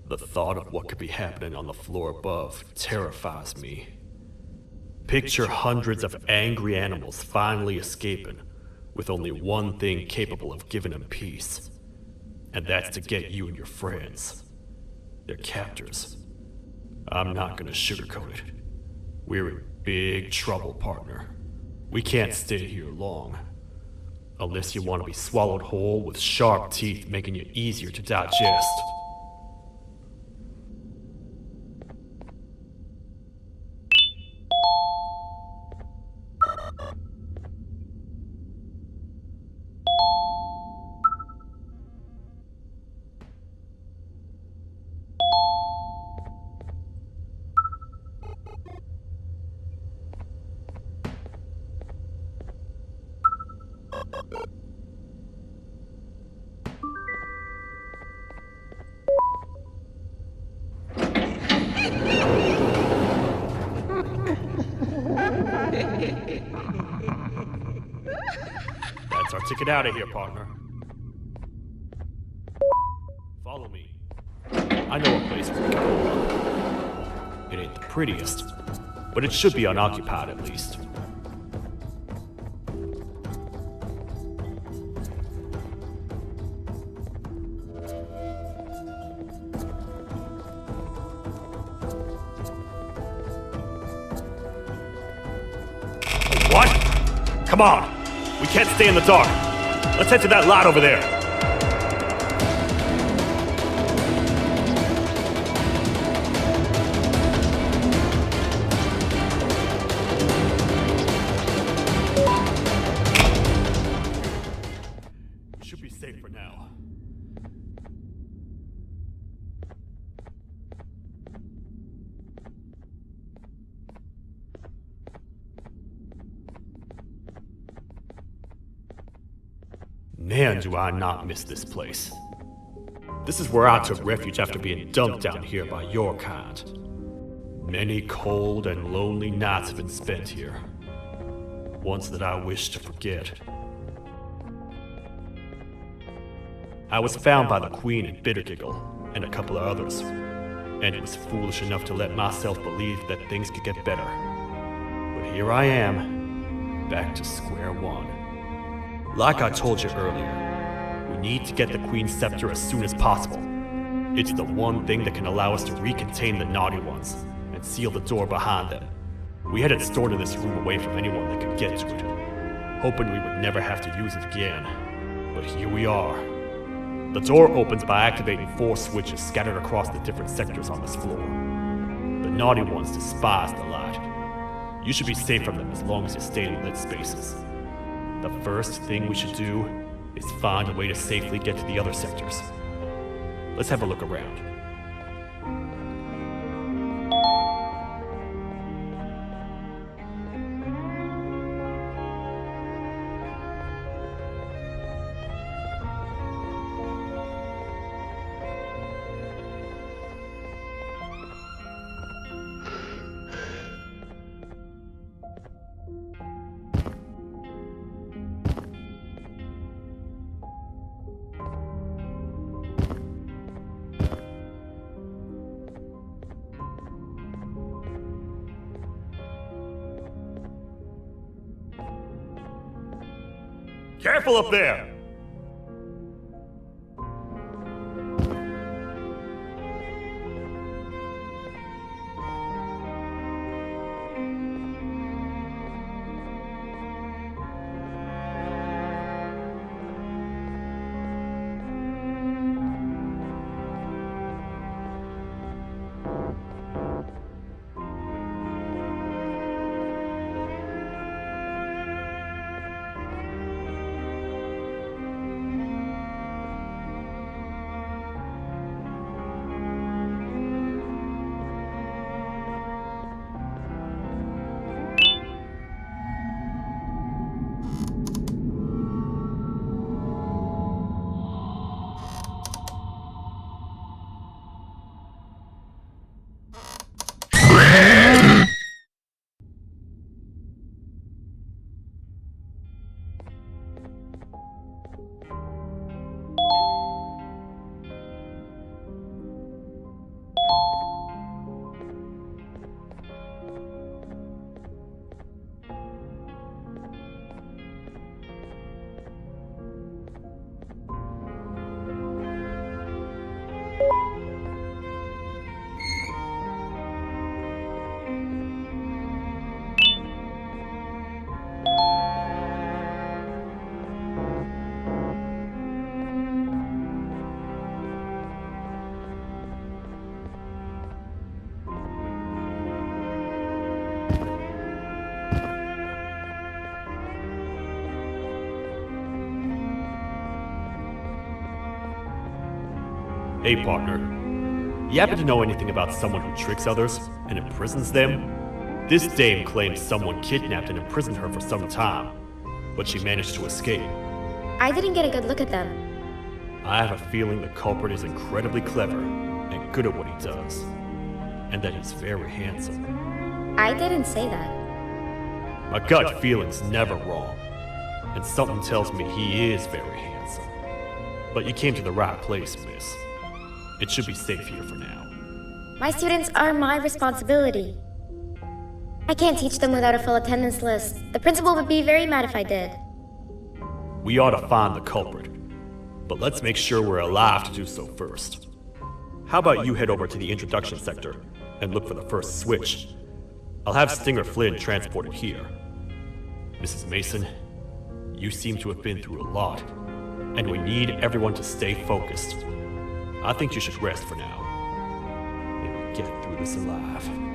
The thought of what could be happening on the floor above terrifies me. Picture hundreds of angry animals finally escaping, with only one thing capable of giving them peace. And that's to get you and your friends. Their captors. I'm not gonna sugarcoat it. We're in big trouble, partner. We can't stay here long. Unless you want to be swallowed whole with sharp teeth making you easier to digest. That's our ticket out of here, partner. Follow me. I know a place where we can go. It ain't the prettiest, but it should be unoccupied at least. What? Come on! We can't stay in the dark. Let's head to that lot over there. We should be safe for now. Man, do I not miss this place. This is where I took refuge after being dumped down here by your kind. Many cold and lonely nights have been spent here. Ones that I wish to forget. I was found by the Queen and Bittergiggle, and a couple of others, and was foolish enough to let myself believe that things could get better. But here I am, back to square one. Like I told you earlier, we need to get the Queen's scepter as soon as possible. It's the one thing that can allow us to recontain the naughty ones and seal the door behind them. We had it stored in this room away from anyone that could get to it, hoping we would never have to use it again. But here we are. The door opens by activating 4 switches scattered across the different sectors on this floor. The naughty ones despise the light. You should be safe from them as long as you stay in lit spaces. The first thing we should do is find a way to safely get to the other sectors. Let's have a look around. Careful up there! Hey, partner. You happen to know anything about someone who tricks others and imprisons them? This dame claims someone kidnapped and imprisoned her for some time, but she managed to escape. I didn't get a good look at them. I have a feeling the culprit is incredibly clever and good at what he does, and that he's very handsome. I didn't say that. My gut feeling's never wrong, and something tells me he is very handsome. But you came to the right place, miss. It should be safe here for now. My students are my responsibility. I can't teach them without a full attendance list. The principal would be very mad if I did. We ought to find the culprit, but let's make sure we're alive to do so first. How about you head over to the introduction sector and look for the first switch? I'll have Stinger Flynn transported here. Mrs. Mason, you seem to have been through a lot, and we need everyone to stay focused. I think you should rest for now. May we get through this alive.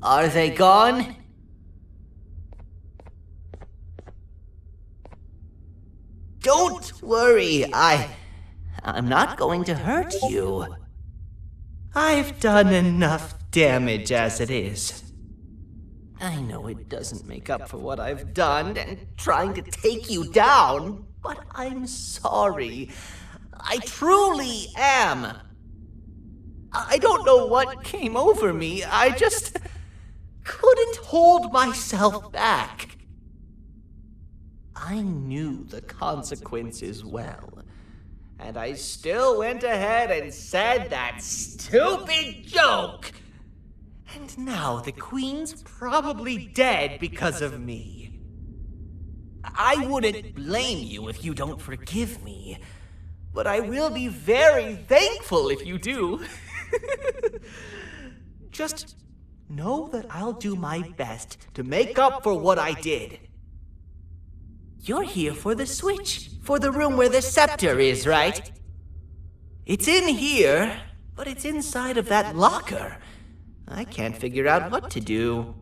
Are they gone? Don't worry, I'm not going to hurt you. I've done enough damage as it is. I know it doesn't make up for what I've done and trying to take you down, but I'm sorry. I truly am. I don't know what came over me. I just couldn't hold myself back. I knew the consequences well, and I still went ahead and said that stupid joke. And now the Queen's probably dead because of me. I wouldn't blame you if you don't forgive me, but I will be very thankful if you do. Just know that I'll do my best to make up for what I did. You're here for the switch, for the room where the scepter is, right? It's in here, but it's inside of that locker. I can't figure out what to do.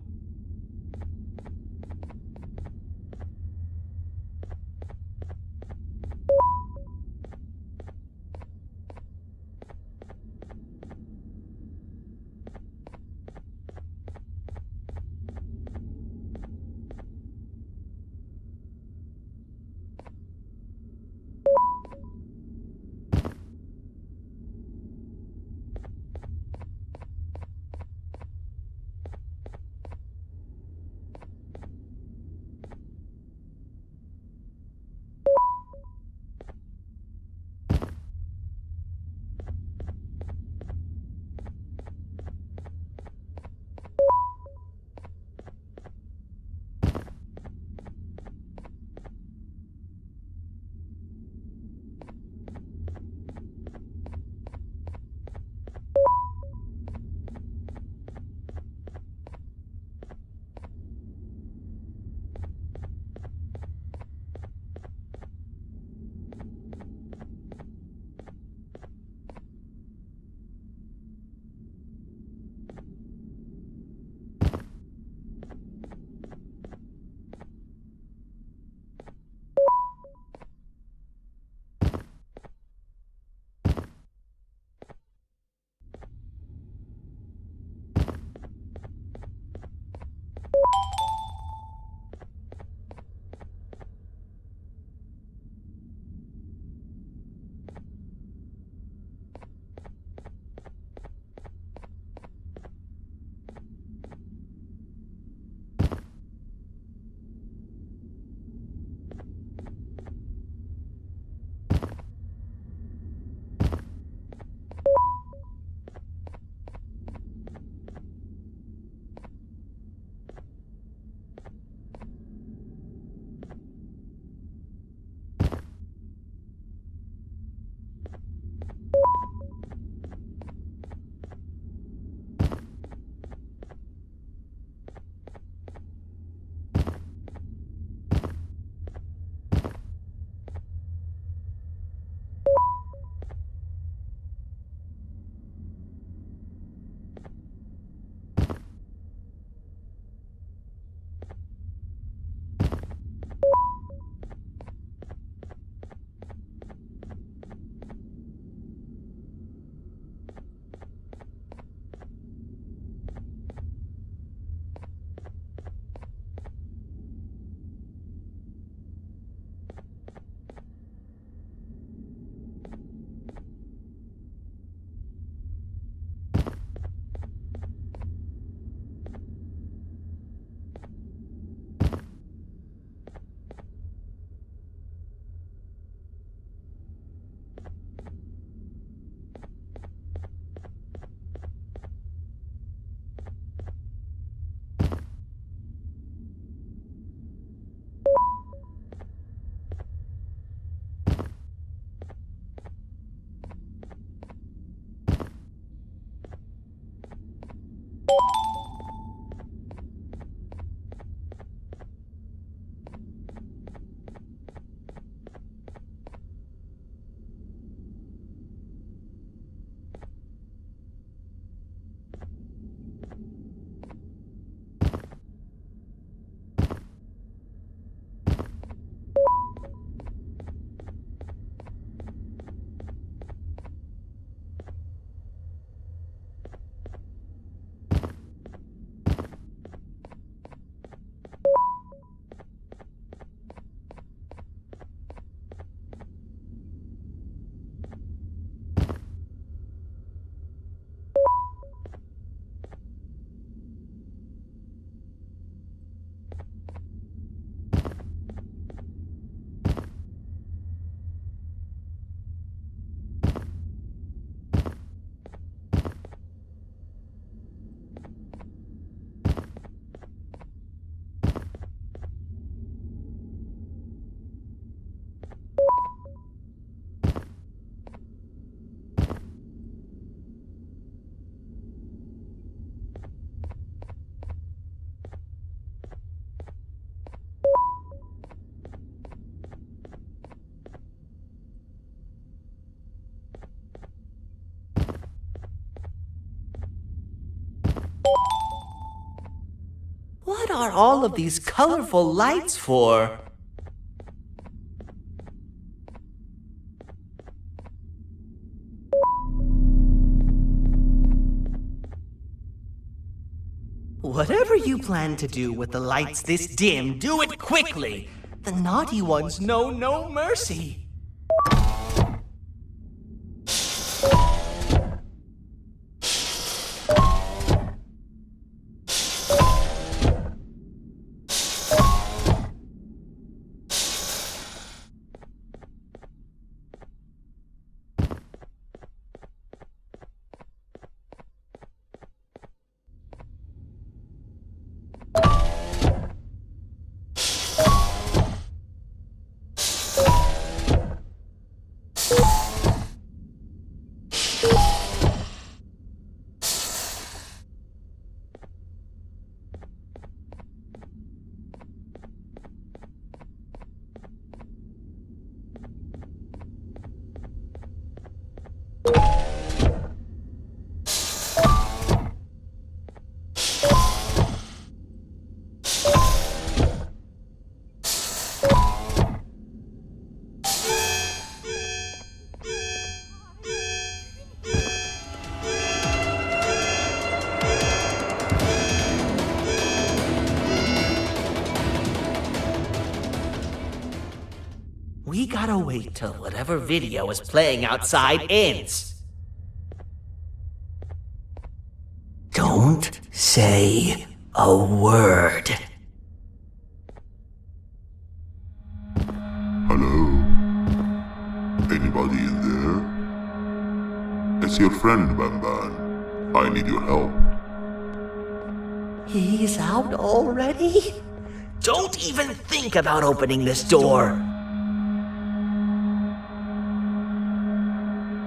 What are all of these colorful lights for? Whatever you plan to do with the lights this dim, do it quickly! The naughty ones know no mercy! We gotta wait till whatever video is playing outside ends. Don't say a word. Hello? Anybody in there? It's your friend, Banban. I need your help. He's out already? Don't even think about opening this door.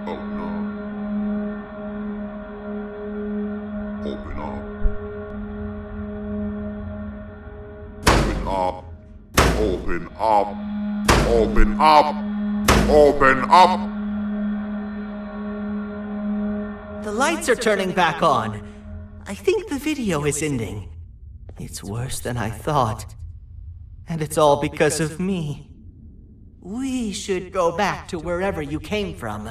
Oh no. Open up. Open up. Open up. Open up. The lights are turning back on. I think the video is ending. It's worse than I thought. And it's all because of me. We should go back to wherever you came from.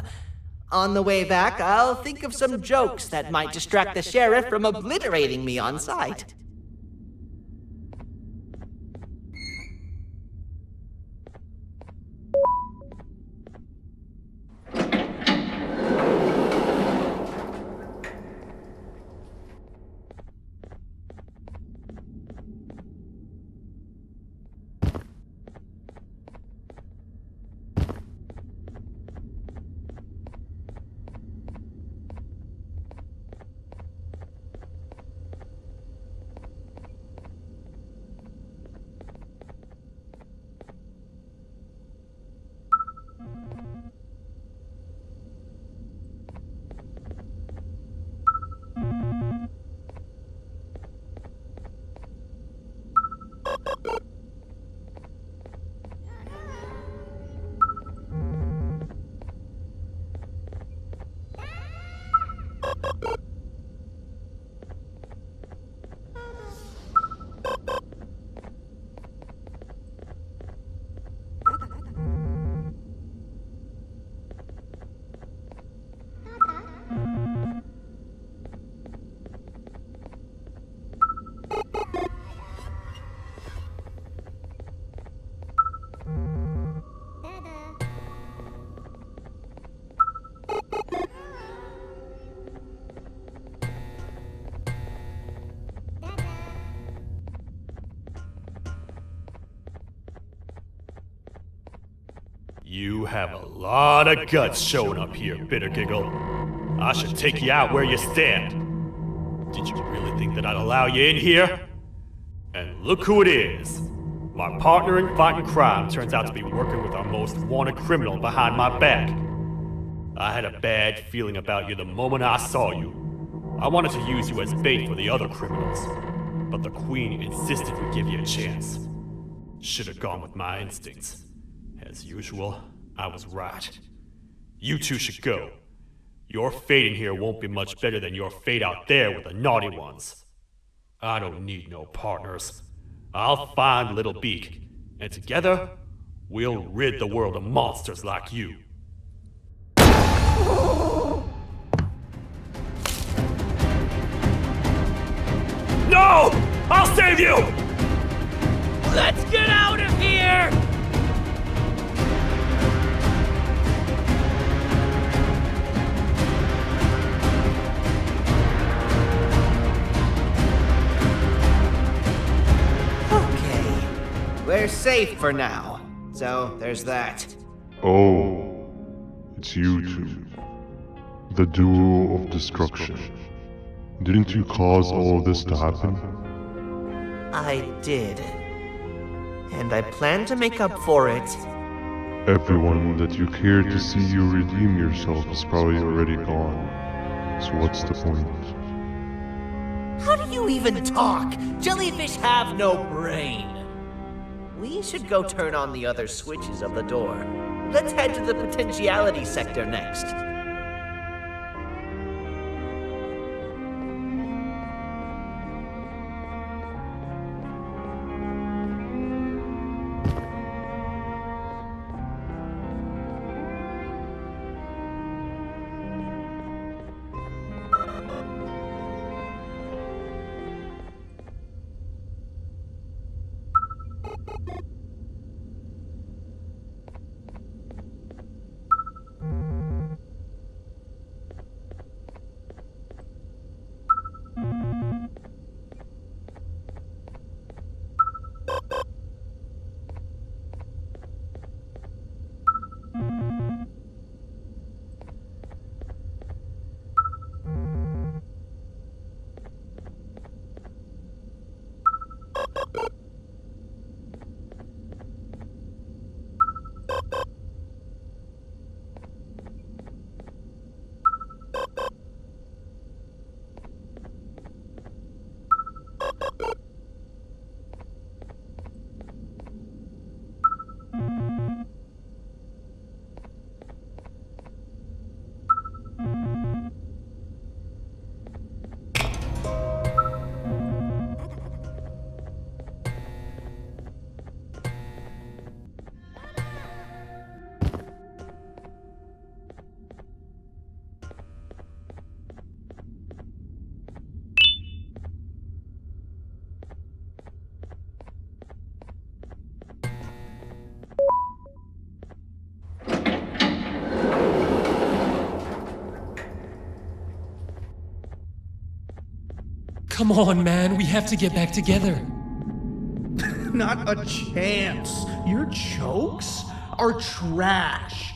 On the way back, I'll think of some jokes that might distract the sheriff from obliterating me on sight. You have a lot of guts showing up here, Bitter Giggle. I should take you out where you stand. Did you really think that I'd allow you in here? And look who it is. My partner in fighting crime turns out to be working with our most wanted criminal behind my back. I had a bad feeling about you the moment I saw you. I wanted to use you as bait for the other criminals, but the Queen insisted we give you a chance. Should have gone with my instincts. As usual, I was right. You two should go. Your fate in here won't be much better than your fate out there with the naughty ones. I don't need no partners. I'll find Little Beak, and together, we'll rid the world of monsters like you. No! I'll save you! Let's get out of here! Okay, we're safe for now. So, there's that. Oh, it's you two. The duo of destruction. Didn't you cause all of this to happen? I did. And I plan to make up for it. Everyone that you cared to see you redeem yourself is probably already gone. So what's the point? How do you even talk? Jellyfish have no brain. We should go turn on the other switches of the door. Let's head to the potentiality sector next. Come on, man, we have to get back together. Not a chance. Your jokes are trash.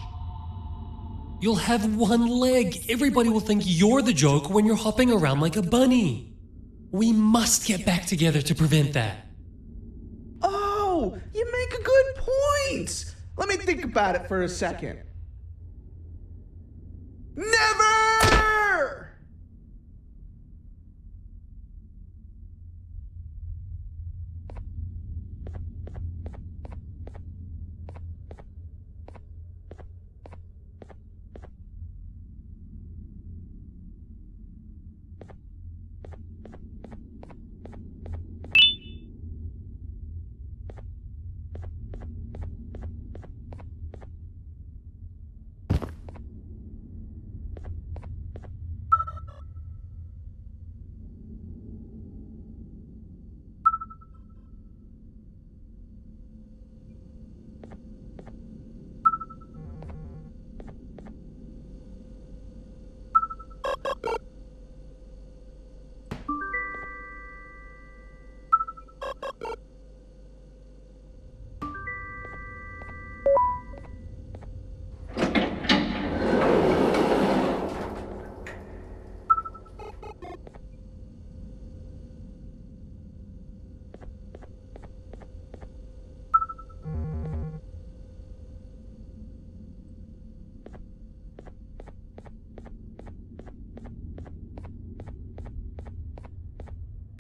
You'll have one leg. Everybody will think you're the joke when you're hopping around like a bunny. We must get back together to prevent that. Oh, you make a good point. Let me think about it for a second. Never!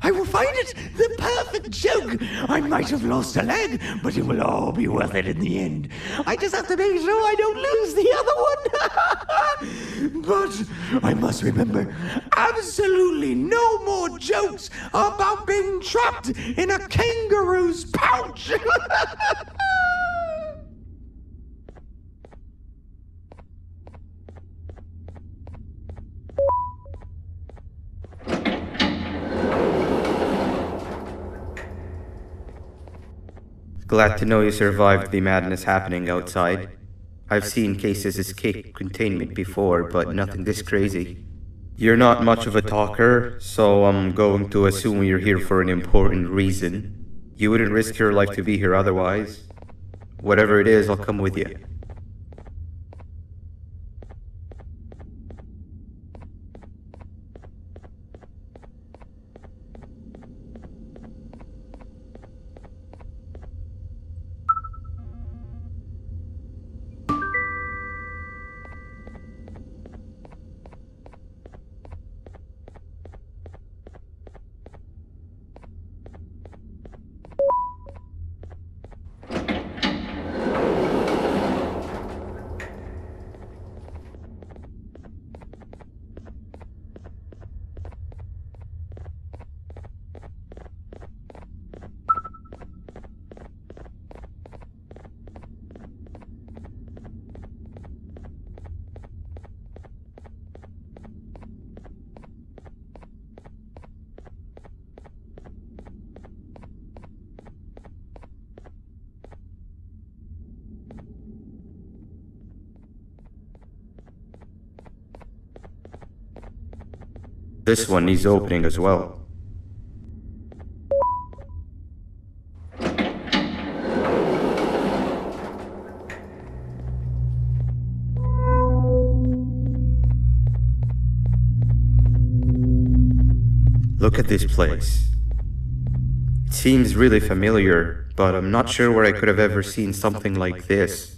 I will find it! The perfect joke! I might have lost a leg, but it will all be worth it in the end. I just have to make sure I don't lose the other one! But I must remember, absolutely no more jokes about being trapped in a kangaroo's pouch! Glad to know you survived the madness happening outside. I've seen cases escape containment before, but nothing this crazy. You're not much of a talker, so I'm going to assume you're here for an important reason. You wouldn't risk your life to be here otherwise. Whatever it is, I'll come with you. This one needs opening as well. Look at this place. It seems really familiar, but I'm not sure where I could have ever seen something like this.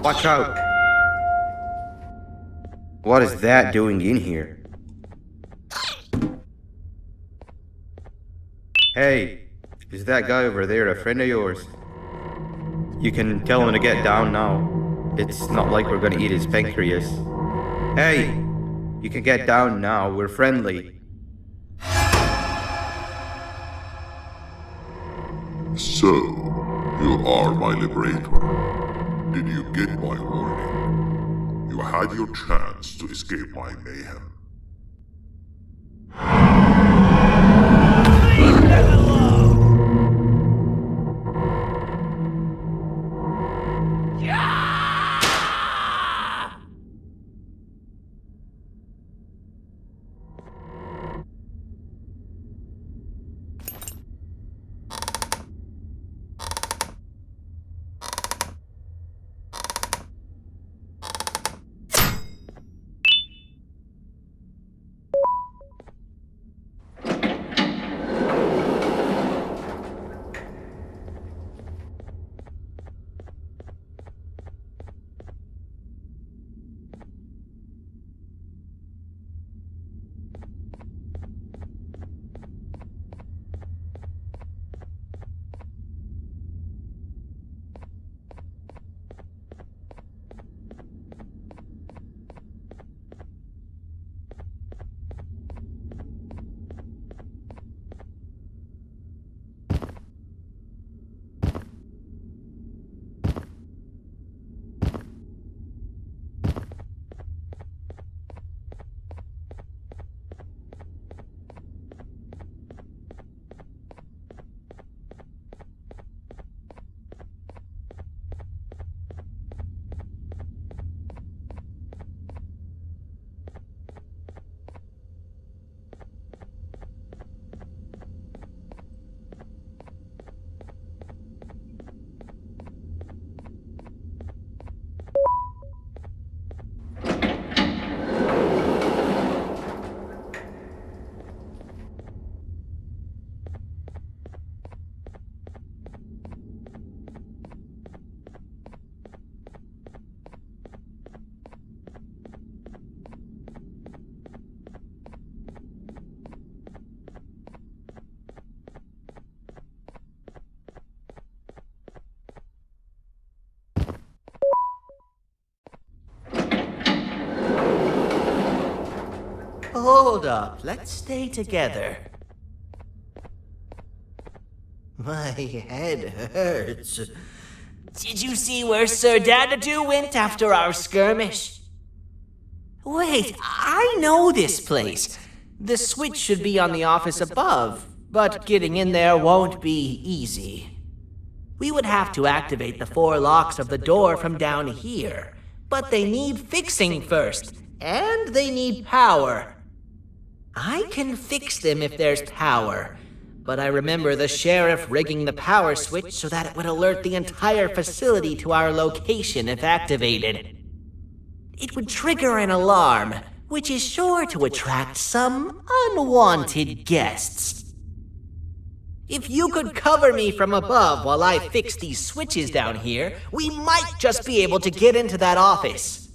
Watch out! What is that doing in here? Hey, is that guy over there a friend of yours? You can tell him to get down now. It's not like we're gonna eat his pancreas. Hey, you can get down now, we're friendly. So, you are my liberator. Did you get my warning? You had your chance to escape my mayhem. Hold up, let's stay together. My head hurts. Did you see where Sir Dadadoo went after our skirmish? Wait, I know this place. The switch should be on the office above, but getting in there won't be easy. We would have to activate the 4 locks of the door from down here, but they need fixing first, and they need power. I can fix them if there's power, but I remember the sheriff rigging the power switch so that it would alert the entire facility to our location if activated. It would trigger an alarm, which is sure to attract some unwanted guests. If you could cover me from above while I fix these switches down here, we might just be able to get into that office.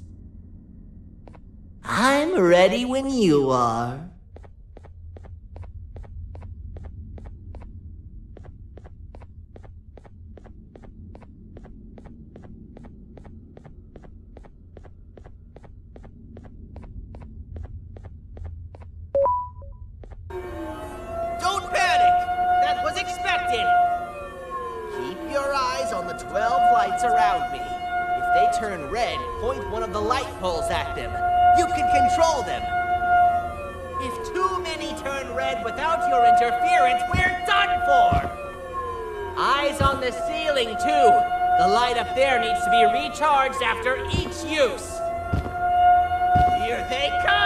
I'm ready when you are. Don't panic! That was expected! Keep your eyes on the 12 lights around me. If they turn red, point one of the light poles at them. You can control them. If too many turn red without your interference, we're done for! Eyes on the ceiling, too. The light up there needs to be recharged after each use. Here they come!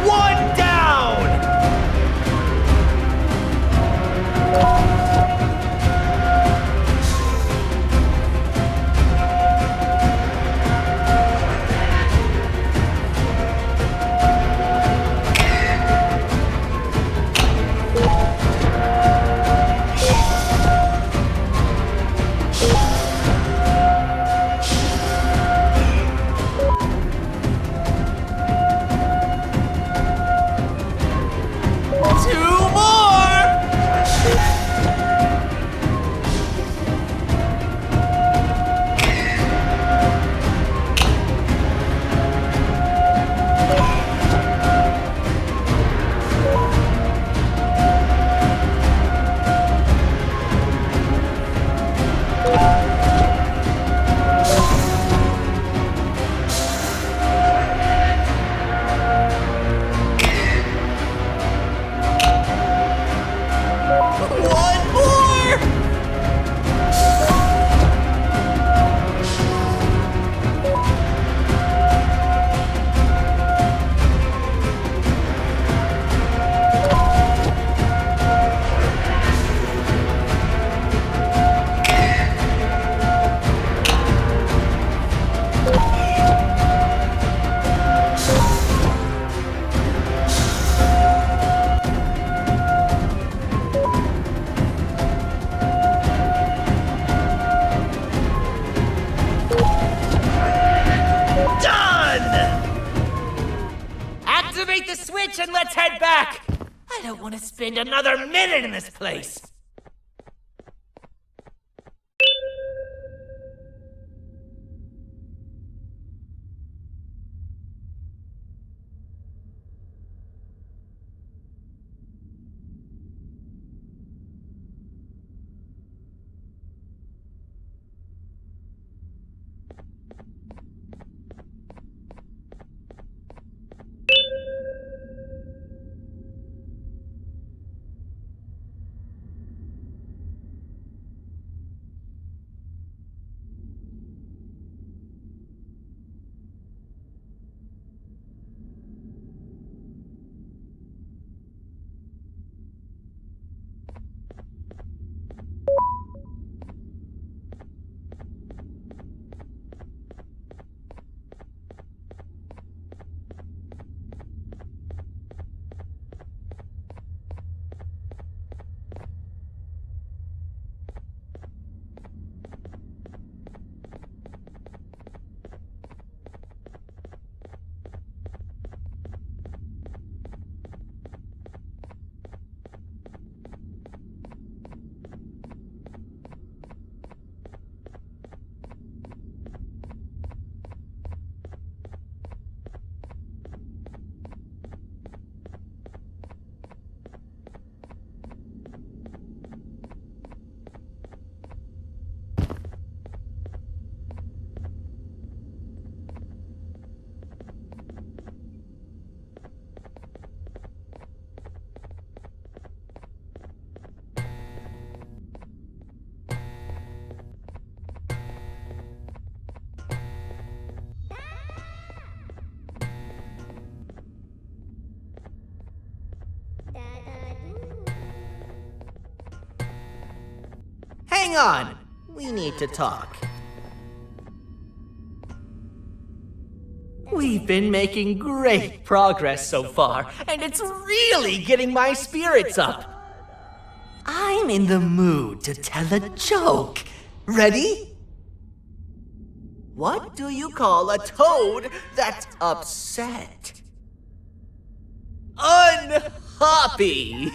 One down! Two more! One more! Activate the switch and let's head back! I don't want to spend another minute in this place! Hang on! We need to talk. We've been making great progress so far, and it's really getting my spirits up. I'm in the mood to tell a joke. Ready? What do you call a toad that's upset? Unhappy!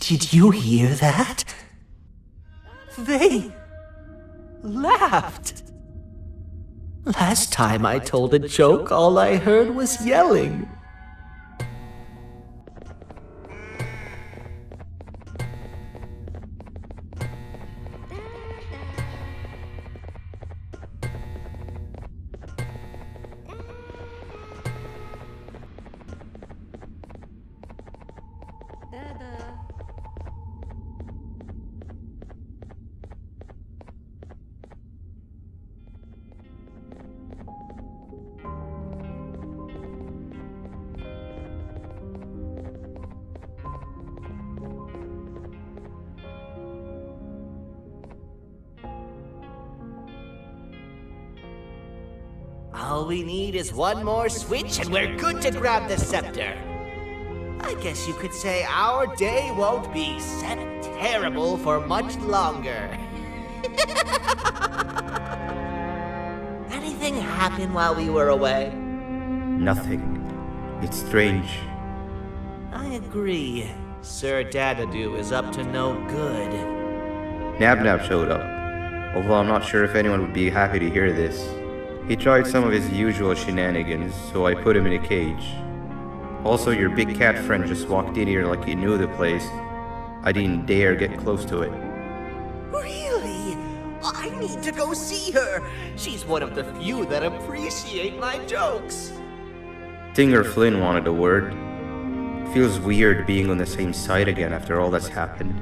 Did you hear that? They laughed. Last time I told a joke, all I heard was yelling. All we need is one more switch and we're good to grab the scepter. I guess you could say our day won't be terrible for much longer. Anything happen while we were away? Nothing. It's strange. I agree. Sir Dadadoo is up to no good. Nab showed up, although I'm not sure if anyone would be happy to hear this. He tried some of his usual shenanigans, so I put him in a cage. Also, your big cat friend just walked in here like he knew the place. I didn't dare get close to it. Really? I need to go see her. She's one of the few that appreciate my jokes. Stinger Flynn wanted a word. Feels weird being on the same side again after all that's happened.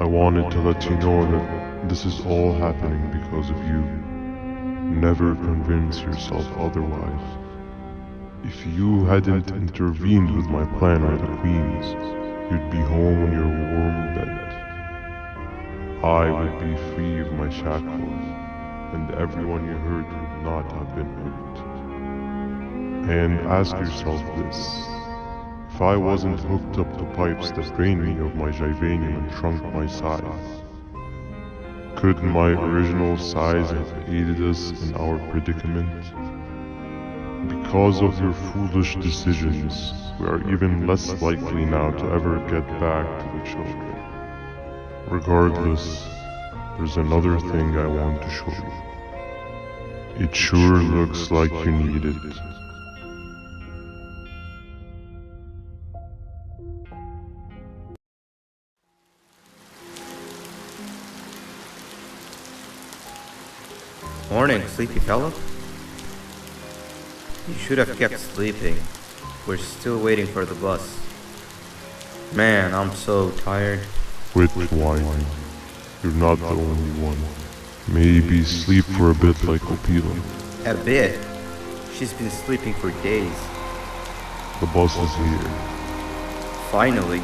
I wanted to let you know that this is all happening because of you. Never convince yourself otherwise. If you hadn't intervened with my plan or the Queen's, you'd be home in your warm bed. I would be free of my shackles, and everyone you hurt would not have been hurt. And ask yourself this. If I wasn't hooked up to pipes that drained me of my Jivanium and shrunk my size, could my original size have aided us in our predicament? Because of your foolish decisions, we are even less likely now to ever get back to the children. Regardless, there's another thing I want to show you. It sure looks like you need it. Morning, sleepy fellow. You should have kept sleeping. We're still waiting for the bus. Man, I'm so tired. Quit whining. You're not the only one. Maybe sleep for a bit like Opila. A bit? She's been sleeping for days. The bus is here. Finally.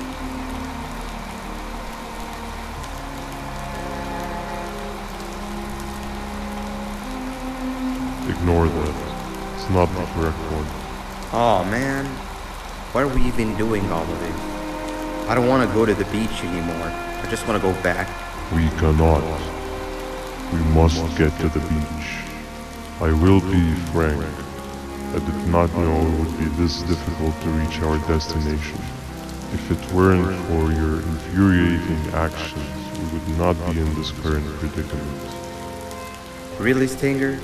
Ignore that. It's not the correct one. Aw, man. Why are we even doing all of this? I don't want to go to the beach anymore. I just want to go back. We cannot. We must get to the beach. I will be frank. I did not know it would be this difficult to reach our destination. If it weren't for your infuriating actions, we would not be in this current predicament. Really, Stinger?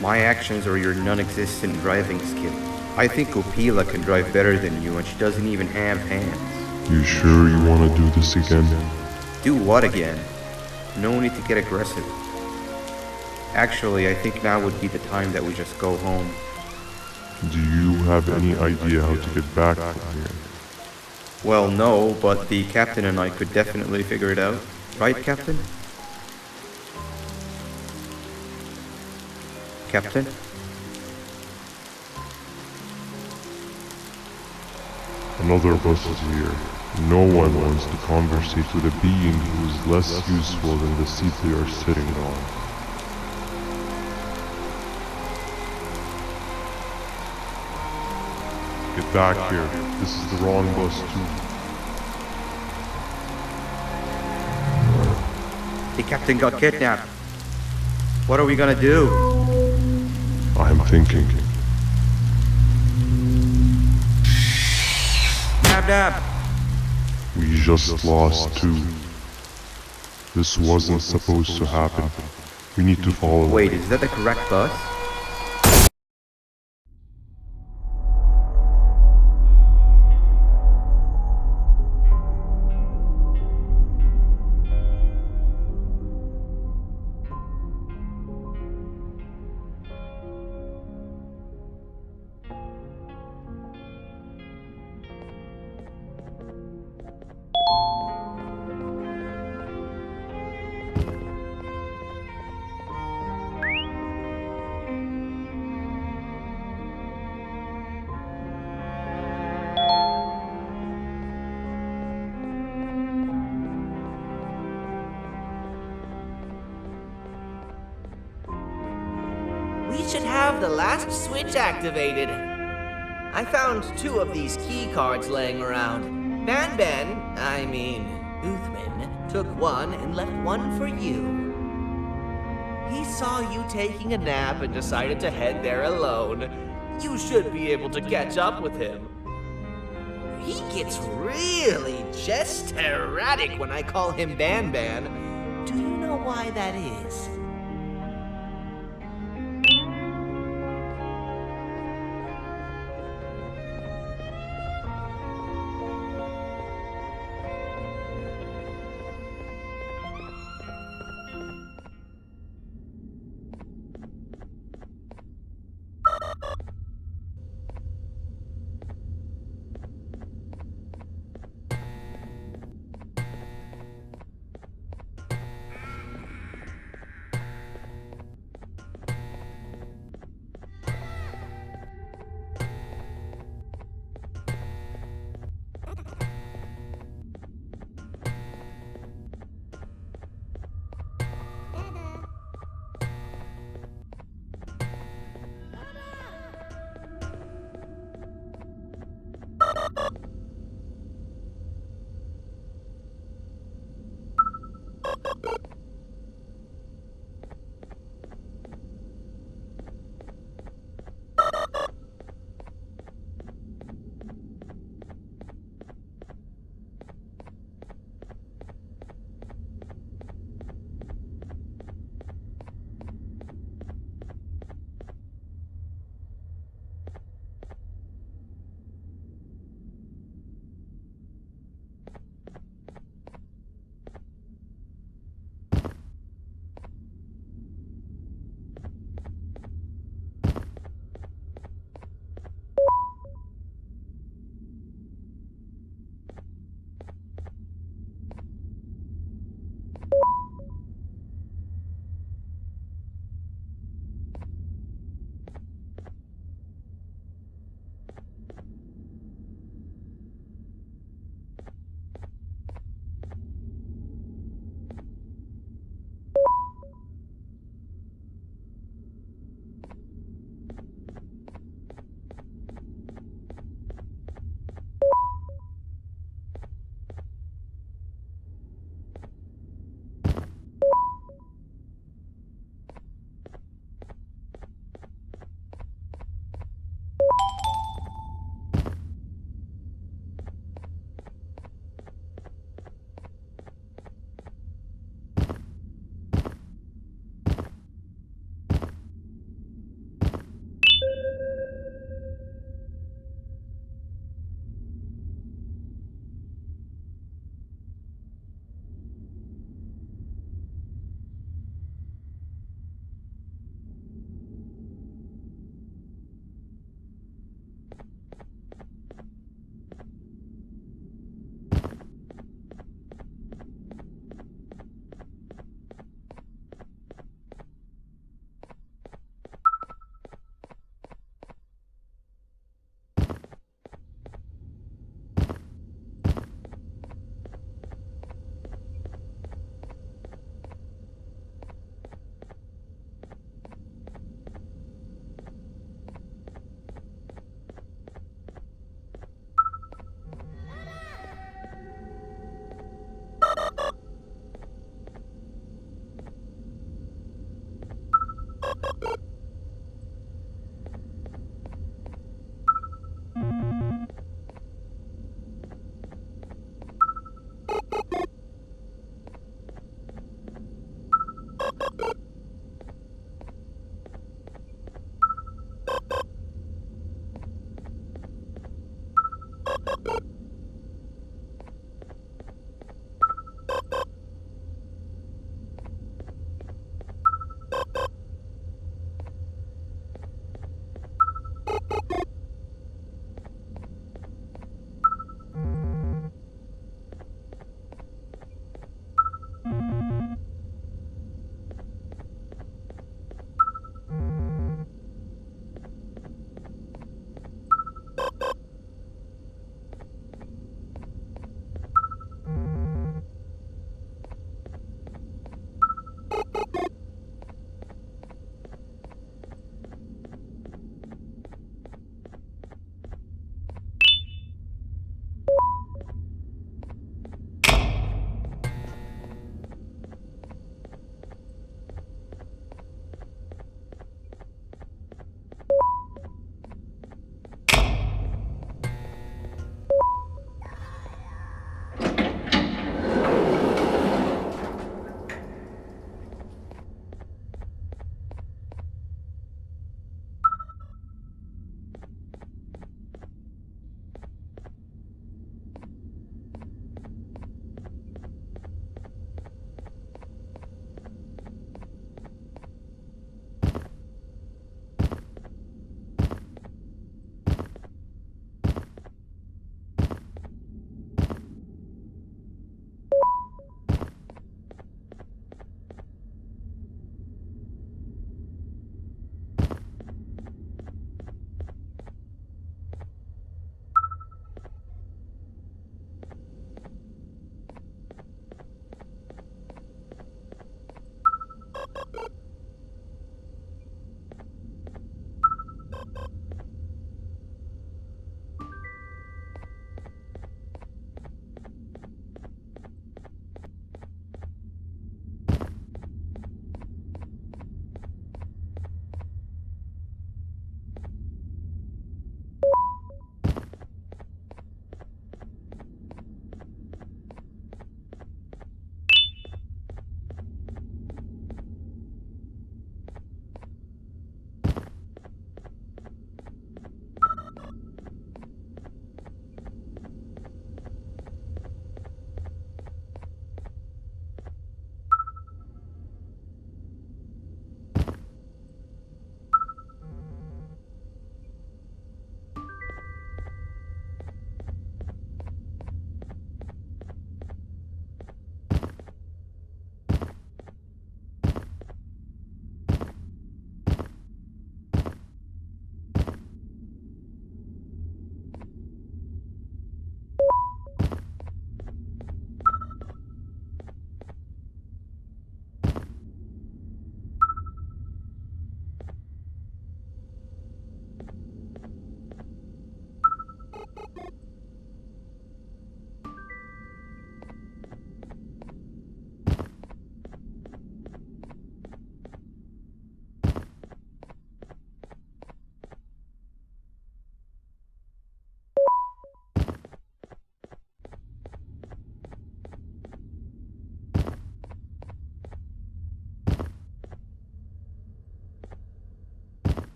My actions are your non-existent driving skill. I think Opila can drive better than you and she doesn't even have hands. You sure you want to do this again? Do what again? No need to get aggressive. Actually, I think now would be the time that we just go home. Do you have any idea how to get back from here? Well, no, but the captain and I could definitely figure it out. Right, Captain? Captain? Another bus is here. No one wants to conversate with a being who is less useful than the seat they are sitting on. Get back here. This is the wrong bus too. The captain got kidnapped. What are we gonna do? I'm thinking. Dab. We just lost two. This wasn't supposed to happen. We need to follow. Wait, is that the correct bus? We should have the last switch activated. I found 2 of these key cards laying around. Uthman, took one and left one for you. He saw you taking a nap and decided to head there alone. You should be able to catch up with him. He gets really just erratic when I call him Banban. Do you know why that is?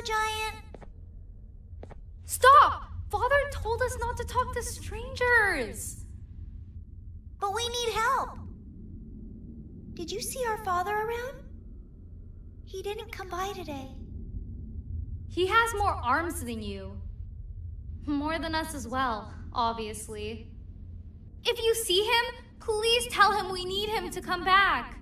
giant. Stop! Father told us not to talk to strangers. But we need help. Did you see our father around? He didn't come by today. He has more arms than you. More than us as well, obviously. If you see him, please tell him we need him to come back.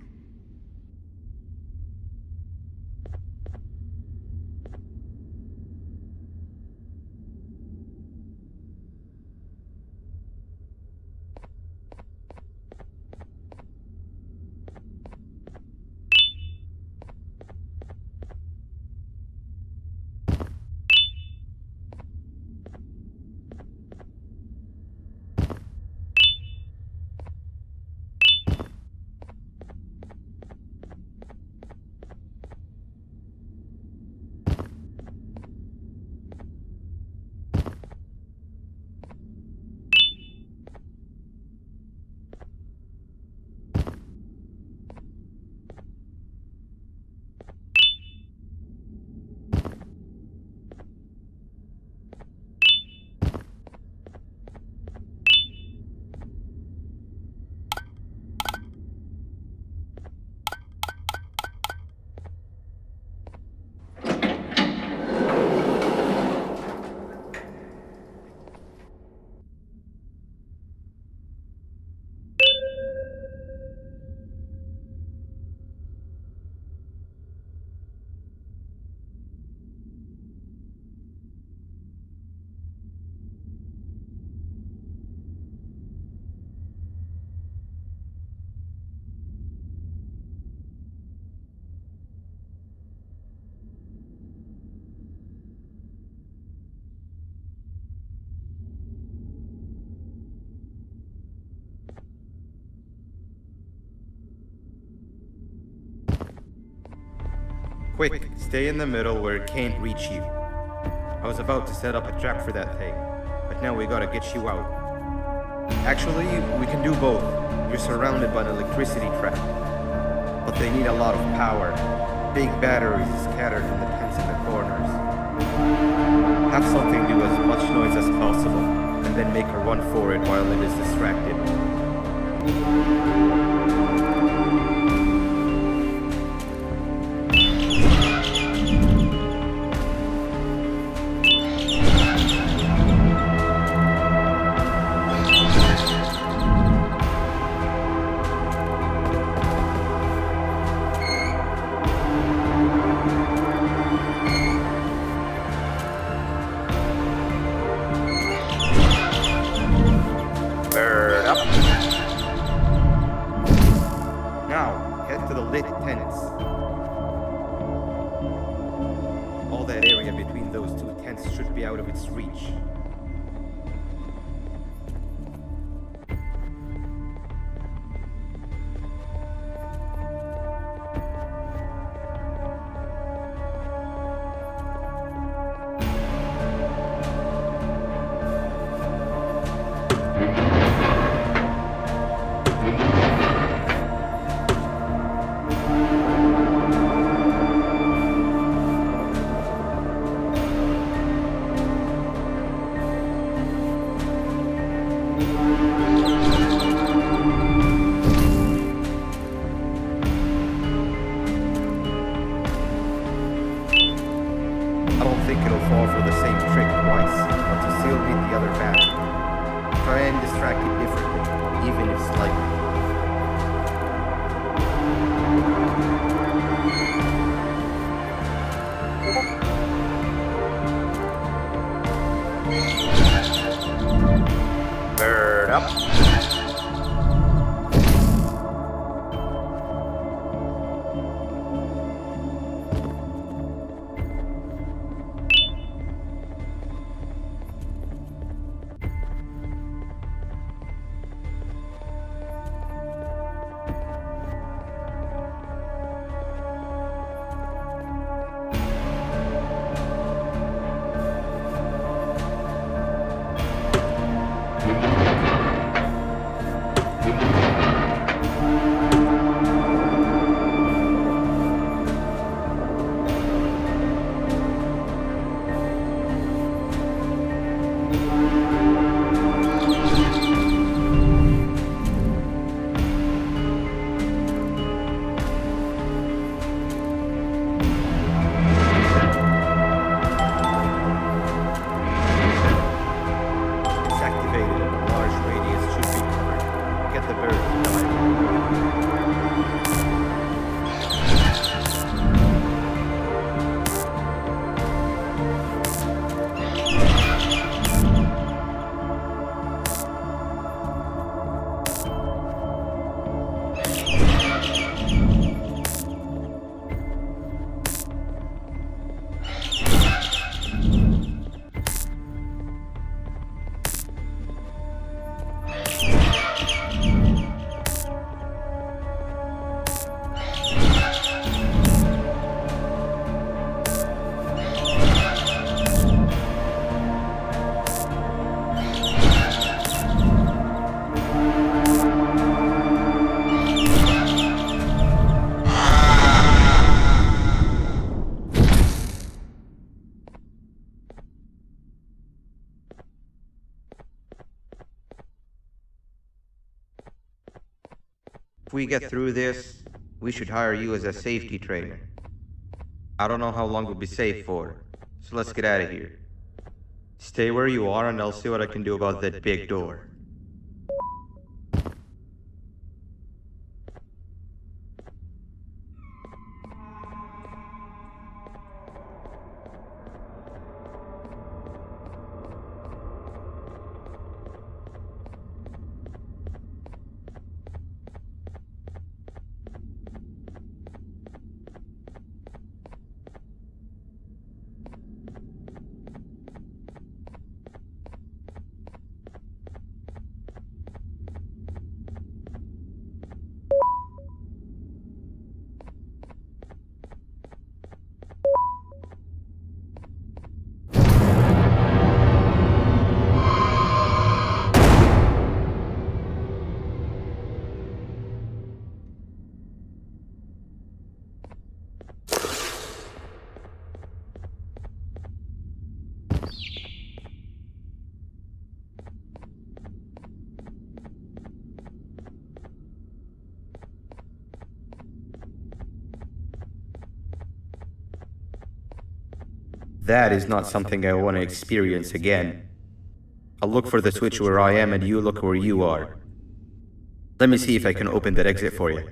Quick, stay in the middle where it can't reach you. I was about to set up a trap for that thing, but now we gotta get you out. Actually, we can do both. You're surrounded by an electricity trap, but they need a lot of power. Big batteries scattered in the tents in the corners. Have something do as much noise as possible, and then make her run for it while it is distracted. Now, head to the lit tents. All that area between those two tents should be out of its reach. I don't think it'll fall for the same trick twice, but you still need the other battery. Try and distract it differently, even if slightly. Bird up. If we get through this, we should hire you as a safety trainer. I don't know how long we'll be safe for, so let's get out of here. Stay where you are and I'll see what I can do about that big door. That is not something I want to experience again. I'll look for the switch where I am and you look where you are. Let me see if I can open that exit for you.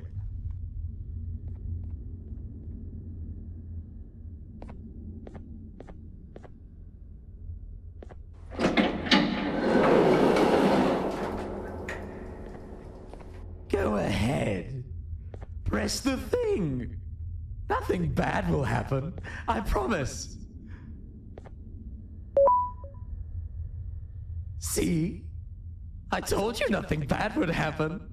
Go ahead. Press the thing. Nothing bad will happen. I promise. See? I told you nothing bad would happen.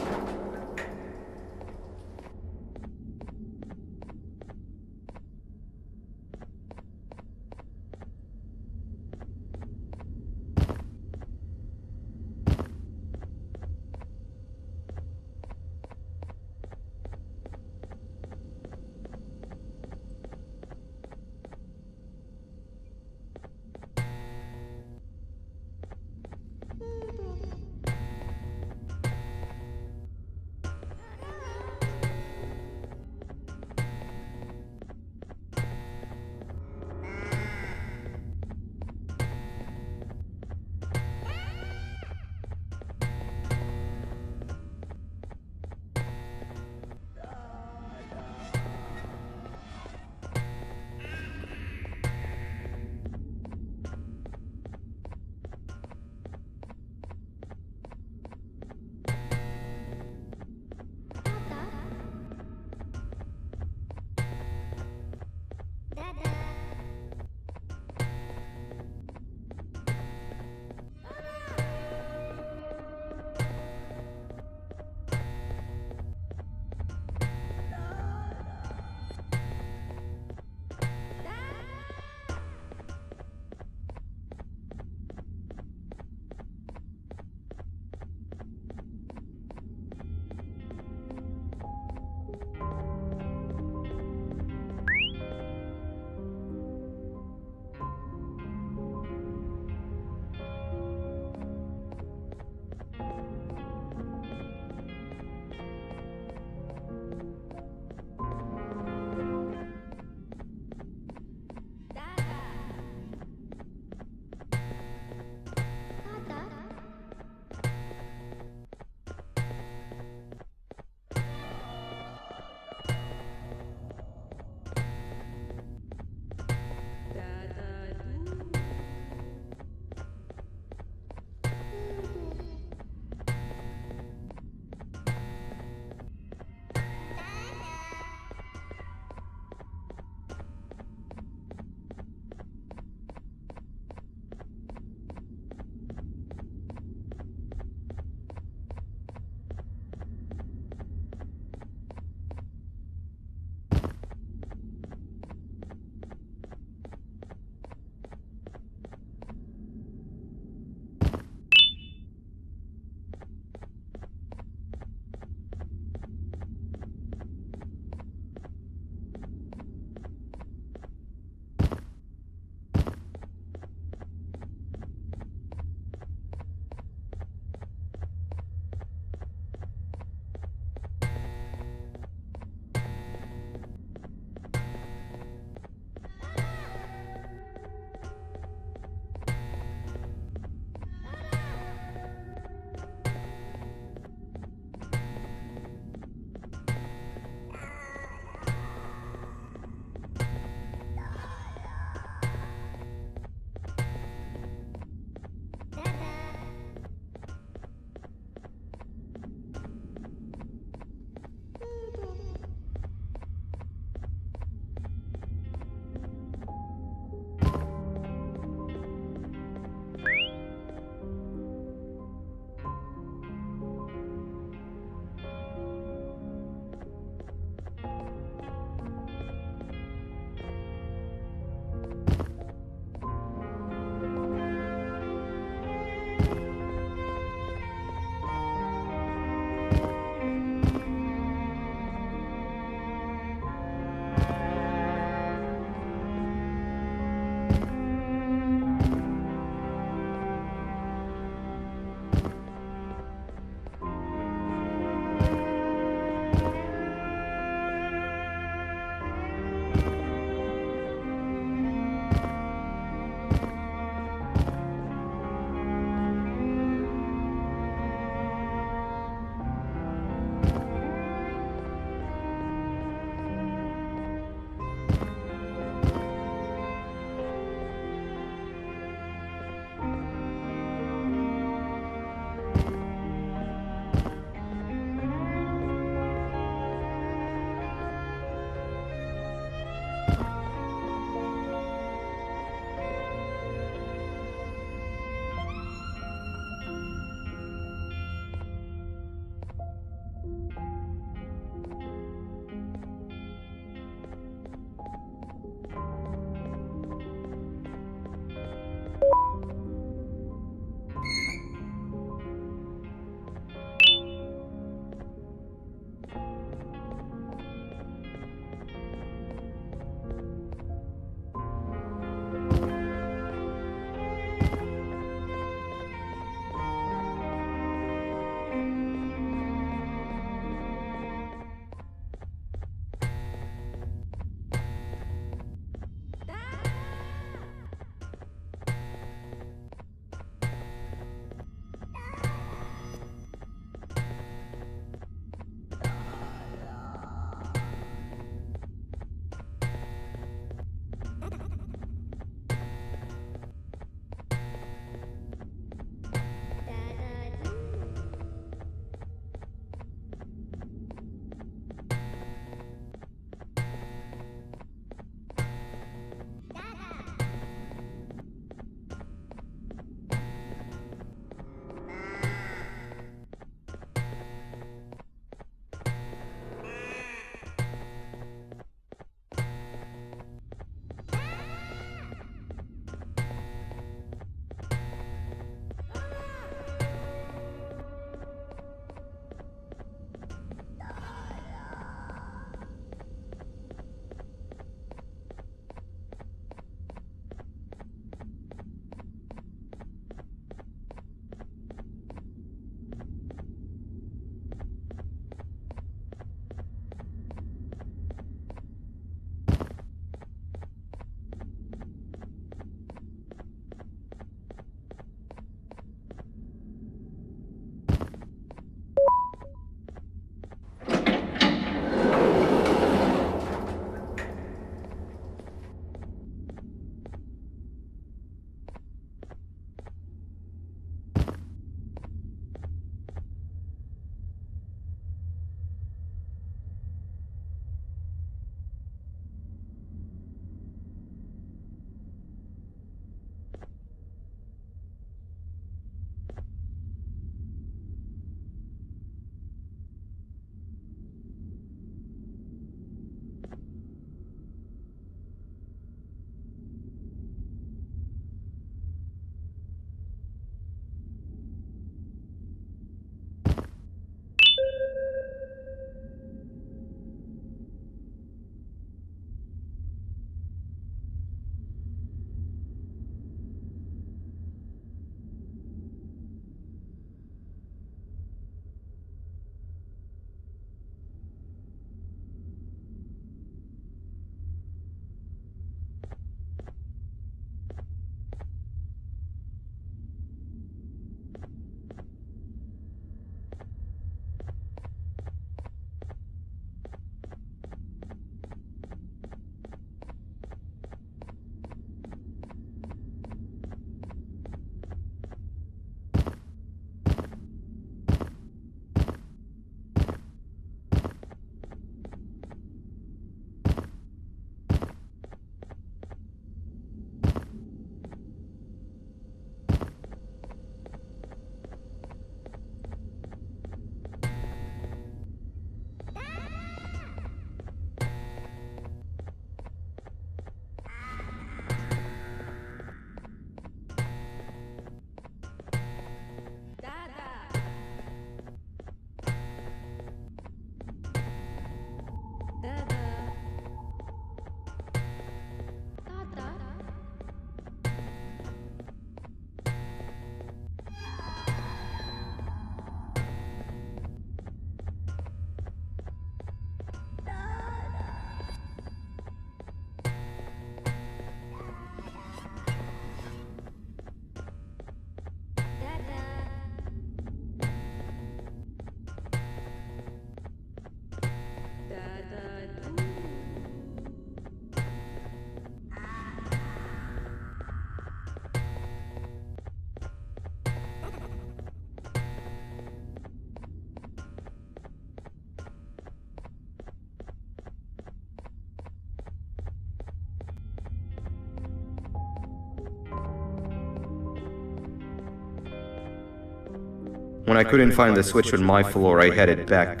When I couldn't find the switch on my floor, I headed back.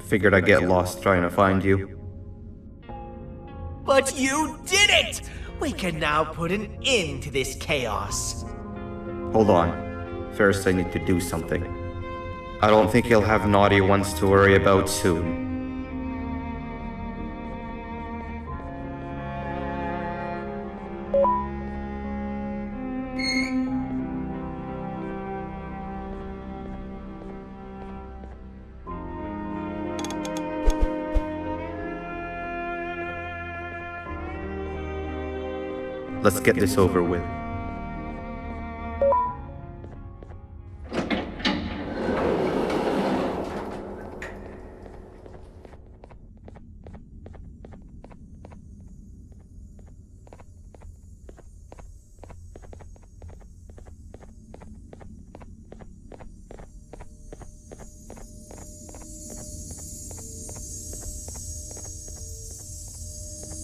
Figured I'd get lost trying to find you. But you did it! We can now put an end to this chaos. Hold on. First I need to do something. I don't think he'll have naughty ones to worry about soon. Let's get this over with.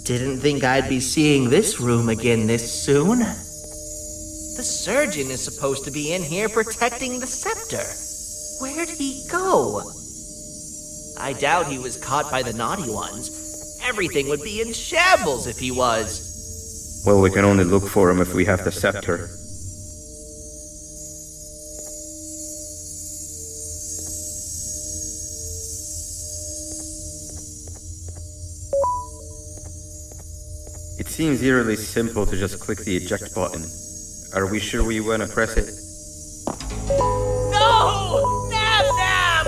Didn't think I'd be seeing this room again this soon. The surgeon is supposed to be in here protecting the scepter. Where'd he go? I doubt he was caught by the naughty ones. Everything would be in shambles if he was. Well, we can only look for him if we have the scepter. It seems eerily simple to just click the eject button. Are we sure we want to press it? No! Nab Nab!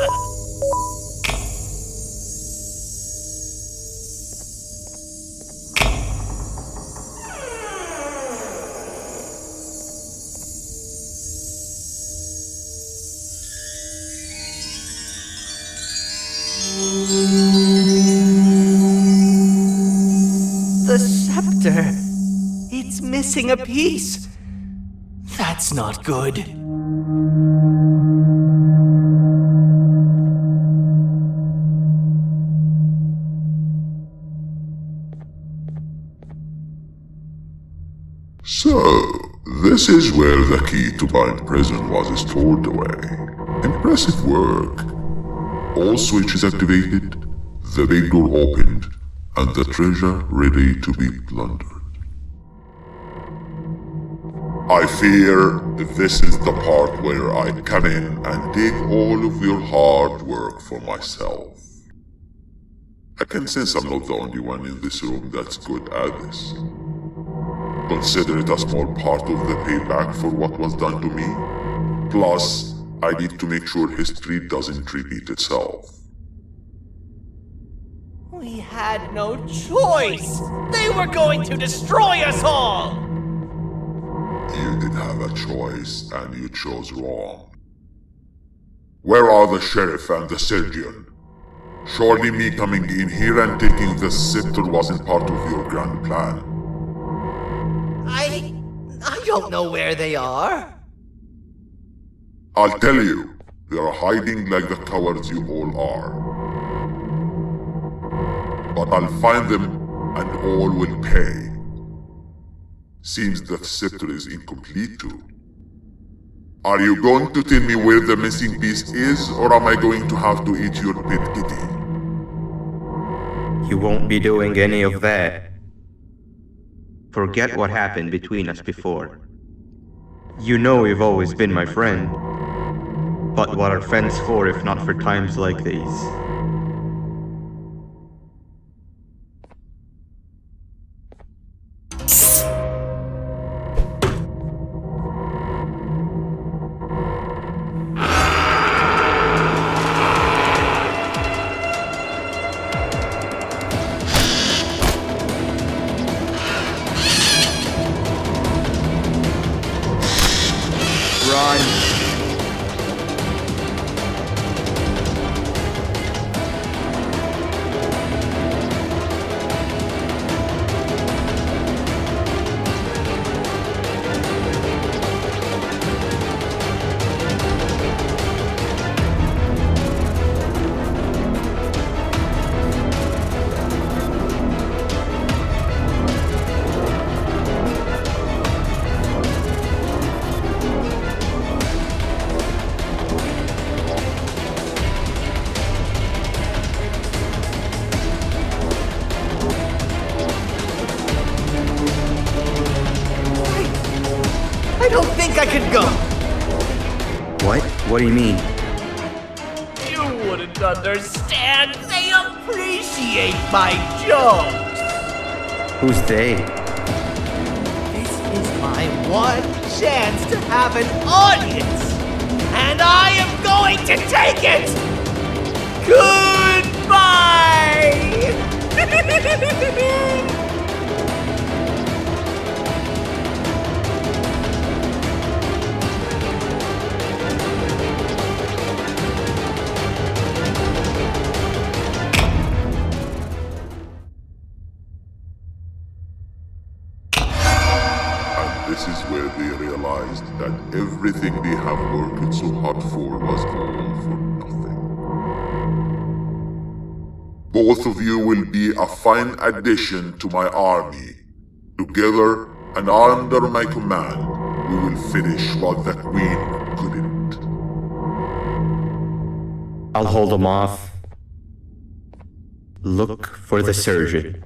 The scepter. It's missing a piece. That's not good. So, this is where the key to Bind Prison was stored away. Impressive work. All switches activated, the big door opened, and the treasure ready to be plundered. I fear this is the part where I come in and take all of your hard work for myself. I can sense I'm not the only one in this room that's good at this. Consider it a small part of the payback for what was done to me. Plus, I need to make sure history doesn't repeat itself. We had no choice! They were going to destroy us all! You did have a choice, and you chose wrong. Where are the sheriff and the surgeon? Surely me coming in here and taking the scepter wasn't part of your grand plan. I don't know where they are. I'll tell you, they are hiding like the cowards you all are. But I'll find them, and all will pay. Seems the scepter is incomplete too. Are you going to tell me where the missing piece is, or am I going to have to eat your pet kitty? You won't be doing any of that. Forget what happened between us before. You know you've always been my friend. But what are friends for if not for times like these? I can go. What? What do you mean? You wouldn't understand. They appreciate my jokes. Who's they? This is my one chance to have an audience. And I am going to take it. Goodbye. This is where they realized that everything they have worked so hard for was all for nothing. Both of you will be a fine addition to my army. Together and under my command, we will finish what the Queen couldn't. I'll hold them off. Look for the surgeon.